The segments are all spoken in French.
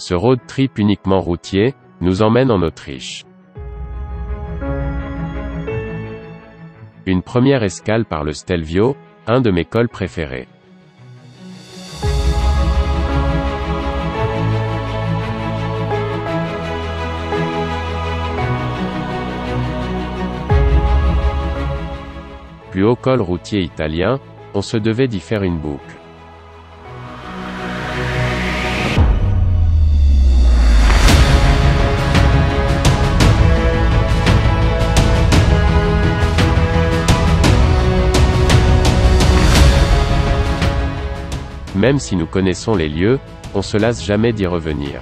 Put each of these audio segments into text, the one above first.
Ce road trip uniquement routier, nous emmène en Autriche. Une première escale par le Stelvio, un de mes cols préférés. Plus haut col routier italien, on se devait d'y faire une boucle. Même si nous connaissons les lieux, on se lasse jamais d'y revenir.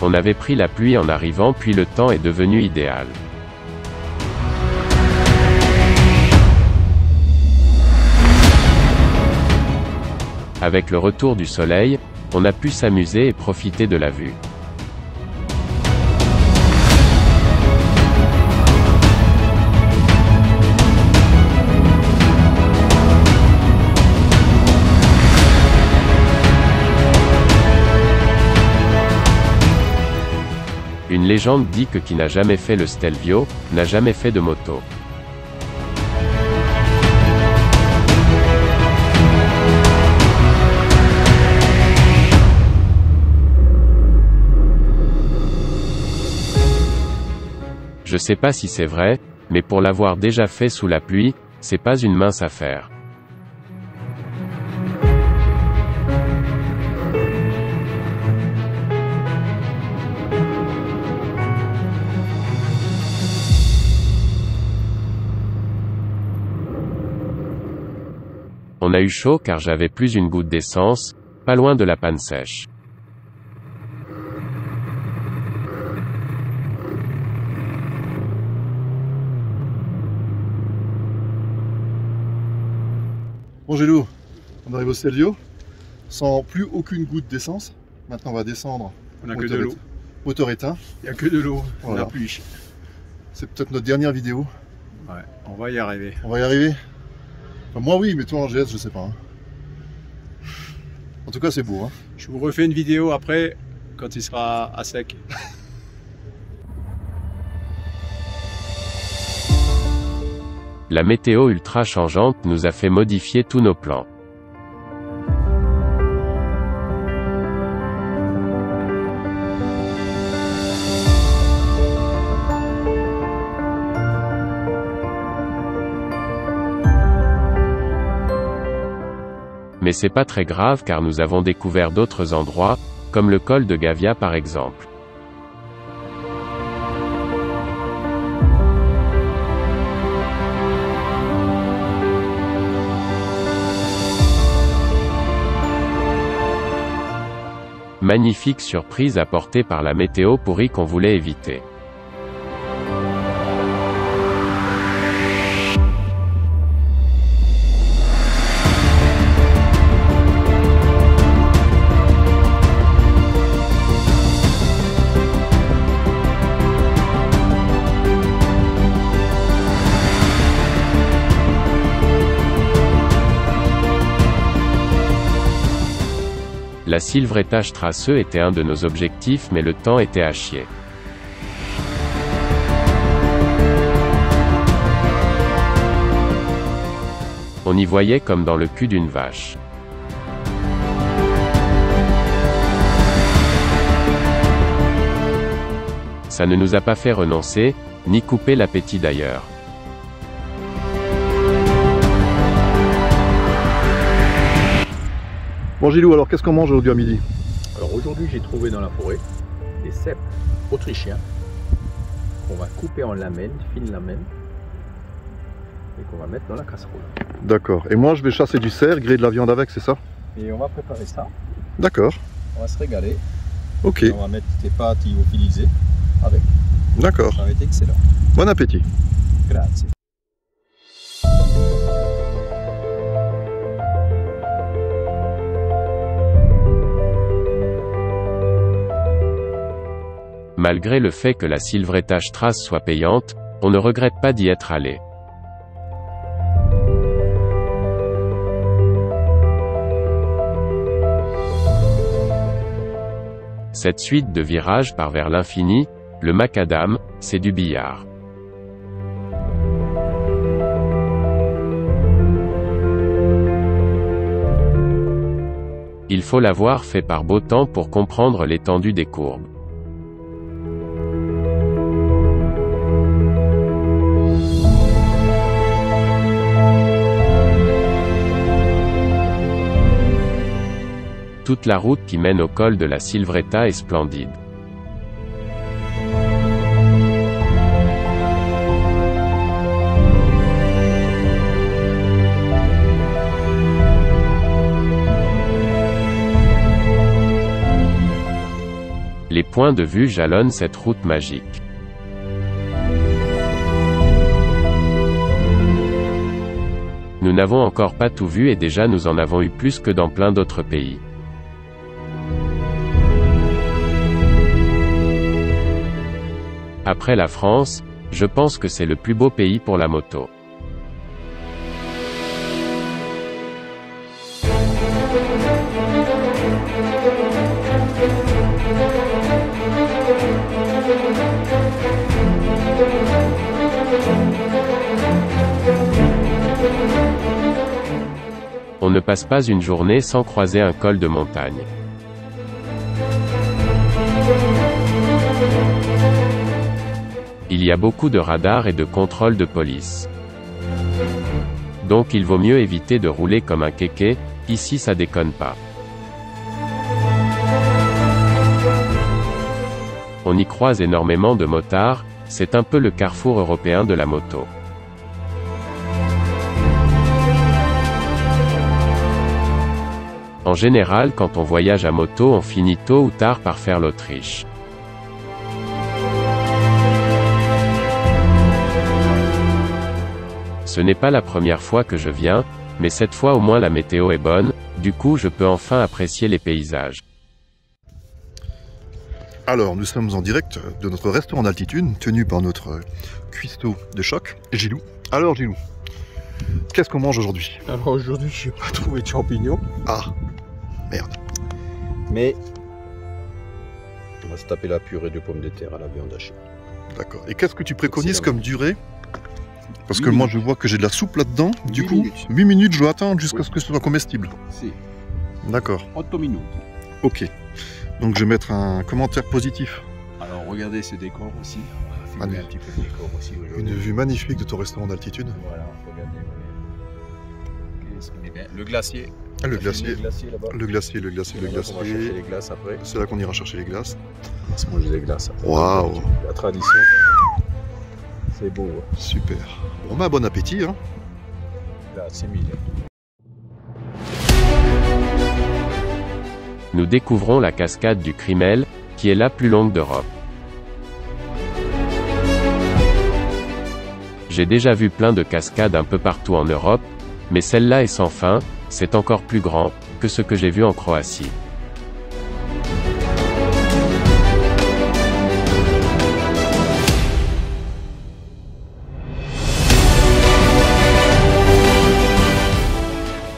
On avait pris la pluie en arrivant puis le temps est devenu idéal. Avec le retour du soleil, on a pu s'amuser et profiter de la vue. Une légende dit que qui n'a jamais fait le Stelvio, n'a jamais fait de moto. Je sais pas si c'est vrai, mais pour l'avoir déjà fait sous la pluie, c'est pas une mince affaire. On a eu chaud car j'avais plus une goutte d'essence, pas loin de la panne sèche. Bon Gélou, on arrive au Stelvio, sans plus aucune goutte d'essence. Maintenant on va descendre. On n'a que de l'eau. Moteur éteint. Il n'y a que de l'eau, voilà. La pluie. C'est peut-être notre dernière vidéo. Ouais, on va y arriver. On va y arriver. Enfin, moi oui, mais toi en GS, je sais pas. Hein. En tout cas c'est beau. Hein. Je vous refais une vidéo après, quand il sera à sec. La météo ultra changeante nous a fait modifier tous nos plans. Mais c'est pas très grave car nous avons découvert d'autres endroits, comme le col de Gavia par exemple. Magnifique surprise apportée par la météo pourrie qu'on voulait éviter. La Silvretta Strasse était un de nos objectifs mais le temps était à chier. On y voyait comme dans le cul d'une vache. Ça ne nous a pas fait renoncer, ni couper l'appétit d'ailleurs. Bon Gilou, alors qu'est-ce qu'on mange aujourd'hui à midi? Alors aujourd'hui j'ai trouvé dans la forêt des cèpes autrichiens qu'on va couper en lamelles, fines lamelles, et qu'on va mettre dans la casserole. D'accord. Et moi je vais chasser du cerf, griller de la viande avec, c'est ça? Et on va préparer ça. D'accord. On va se régaler. Ok. Et on va mettre des pâtes lyophilisées avec. D'accord. Ça va être excellent. Bon appétit. Grazie. Malgré le fait que la Silvretta Straße soit payante, on ne regrette pas d'y être allé. Cette suite de virages part vers l'infini, le macadam, c'est du billard. Il faut l'avoir fait par beau temps pour comprendre l'étendue des courbes. Toute la route qui mène au col de la Silvretta est splendide. Les points de vue jalonnent cette route magique. Nous n'avons encore pas tout vu et déjà nous en avons eu plus que dans plein d'autres pays. Après la France, je pense que c'est le plus beau pays pour la moto. On ne passe pas une journée sans croiser un col de montagne. Il y a beaucoup de radars et de contrôles de police. Donc il vaut mieux éviter de rouler comme un kéké, ici ça déconne pas. On y croise énormément de motards, c'est un peu le carrefour européen de la moto. En général, quand on voyage à moto, on finit tôt ou tard par faire l'Autriche. Ce n'est pas la première fois que je viens, mais cette fois au moins la météo est bonne, du coup je peux enfin apprécier les paysages. Alors, nous sommes en direct de notre restaurant d'altitude, tenu par notre cuistot de choc, Gilou. Alors Gilou, qu'est-ce qu'on mange aujourd'hui? Alors aujourd'hui, je n'ai pas trouvé de champignons. Ah, merde. Mais on va se taper la purée de pommes de terre à la viande hachée. D'accord. Et qu'est-ce que tu préconises Excellent. comme durée? Parce que 8 moi minutes. je vois que j'ai de la soupe là-dedans, du 8 coup, minutes. 8 minutes je dois attendre jusqu'à Oui. ce que ce soit comestible. Si, D'accord, 8 minutes. ok. Donc je vais mettre un commentaire positif. Alors regardez ce décor aussi. On va Allez. filmer un petit peu le décor aussi aujourd'hui. Une vue magnifique de ton restaurant d'altitude. Voilà, regardez. Qu'est-ce qu'on est bien. Le glacier. Ah, le Le glacier, glacier là-bas. le glacier, le glacier, le On va chercher glacier. les glaces après. C'est là qu'on ira chercher les glaces. On va se manger des glaces après. Waouh, La tradition. C'est beau. Hein. super. Bon bah bon appétit hein. Là, c'est mille. Nous découvrons la cascade du Crimel, qui est la plus longue d'Europe. J'ai déjà vu plein de cascades un peu partout en Europe, mais celle-là est sans fin, c'est encore plus grand que ce que j'ai vu en Croatie.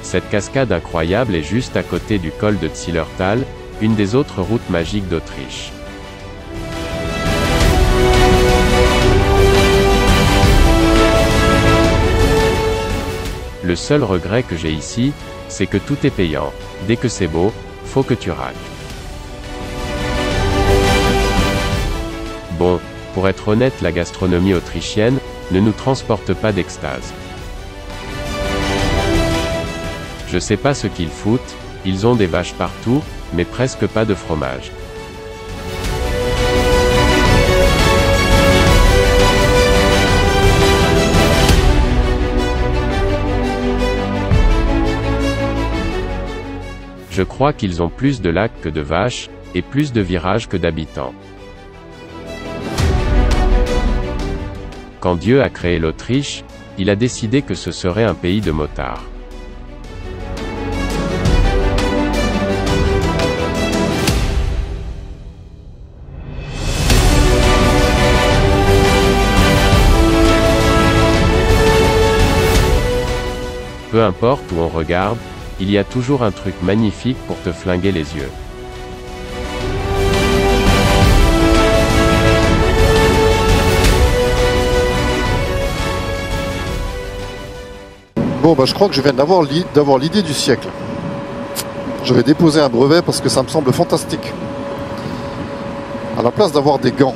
Cette cascade incroyable est juste à côté du col de Zillertal, une des autres routes magiques d'Autriche. Le seul regret que j'ai ici, c'est que tout est payant. Dès que c'est beau, faut que tu raques. Bon, pour être honnête, la gastronomie autrichienne ne nous transporte pas d'extase. Je sais pas ce qu'ils foutent, ils ont des vaches partout, mais presque pas de fromage. Je crois qu'ils ont plus de lacs que de vaches, et plus de virages que d'habitants. Quand Dieu a créé l'Autriche, il a décidé que ce serait un pays de motards. Peu importe où on regarde, il y a toujours un truc magnifique pour te flinguer les yeux. Bon, bah, je crois que je viens d'avoir l'idée du siècle. Je vais déposer un brevet parce que ça me semble fantastique. À la place d'avoir des gants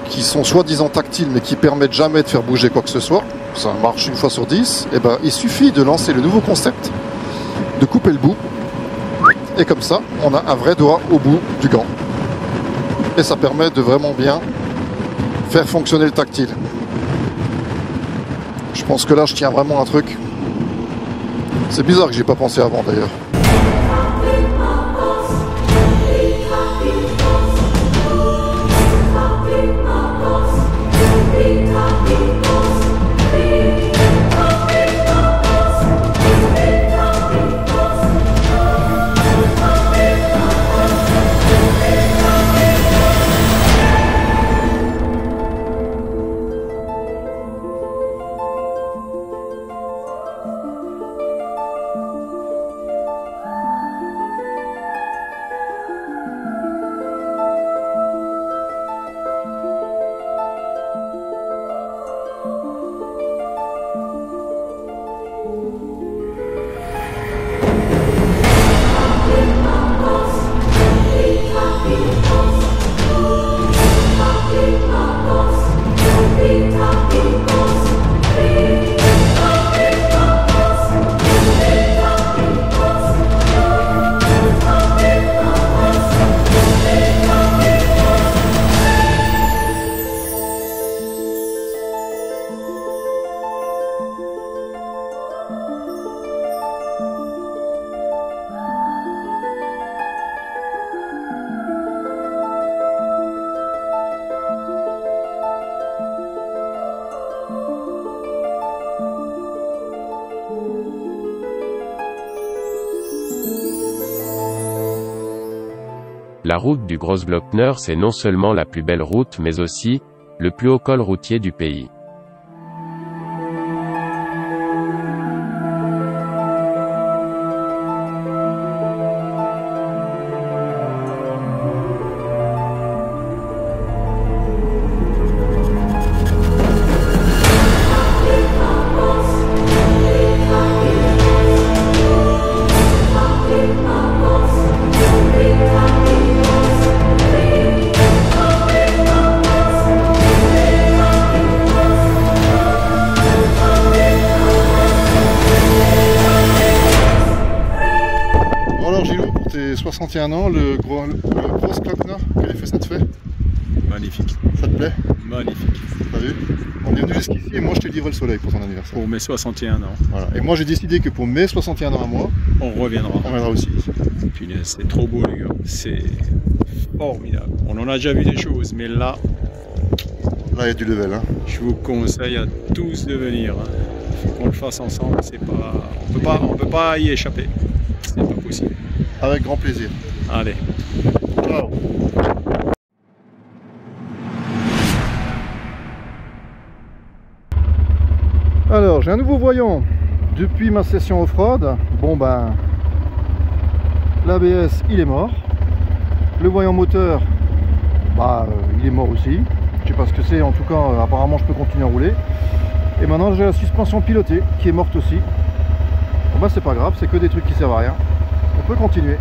qui sont soi-disant tactiles mais qui permettent jamais de faire bouger quoi que ce soit, ça marche une fois sur 10, et ben, il suffit de lancer le nouveau concept, de couper le bout, et comme ça, on a un vrai doigt au bout du gant. Et ça permet de vraiment bien faire fonctionner le tactile. Je pense que là, je tiens vraiment un truc. C'est bizarre que j'y ai pas pensé avant d'ailleurs. La route du Grossglockner, c'est non seulement la plus belle route mais aussi le plus haut col routier du pays. Alors Gilou, pour tes 61 ans, le Grossglockner, quel effet ça te fait? Magnifique. Ça te plaît? Magnifique. T'as vu? On est venu jusqu'ici et moi je t'ai livré le soleil pour ton anniversaire. Pour mes 61 ans, Voilà. Et moi j'ai décidé que pour mes 61 ans à moi, on reviendra. on viendra aussi. Punaise, c'est trop beau les gars. C'est formidable. On en a déjà vu des choses, mais là, Là il y a du level. Hein. je vous conseille à tous de venir. Il faut qu'on le fasse ensemble. C'est pas, on peut pas y échapper. C'est pas possible. Avec grand plaisir. Allez. Ciao. Alors j'ai un nouveau voyant depuis ma session off-road. Bon ben, l'ABS il est mort. Le voyant moteur, bah il est mort aussi. Je sais pas ce que c'est, en tout cas apparemment je peux continuer à rouler. Et maintenant j'ai la suspension pilotée qui est morte aussi. Bon bah c'est pas grave, c'est que des trucs qui servent à rien. On peut continuer.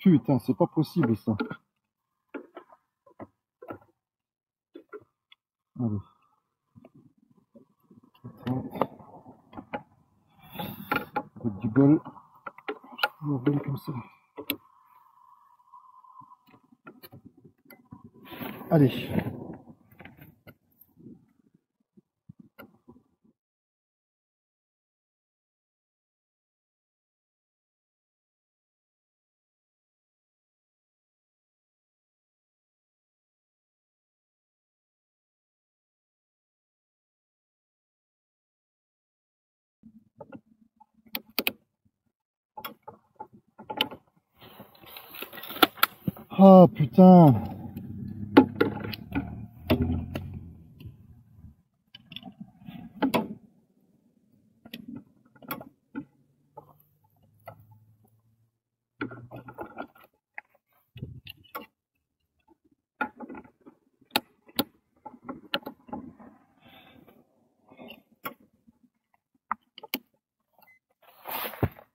Putain, c'est pas possible ça. Allez. Avec du bol. On va comme ça. Allez. Ah putain.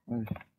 Allez.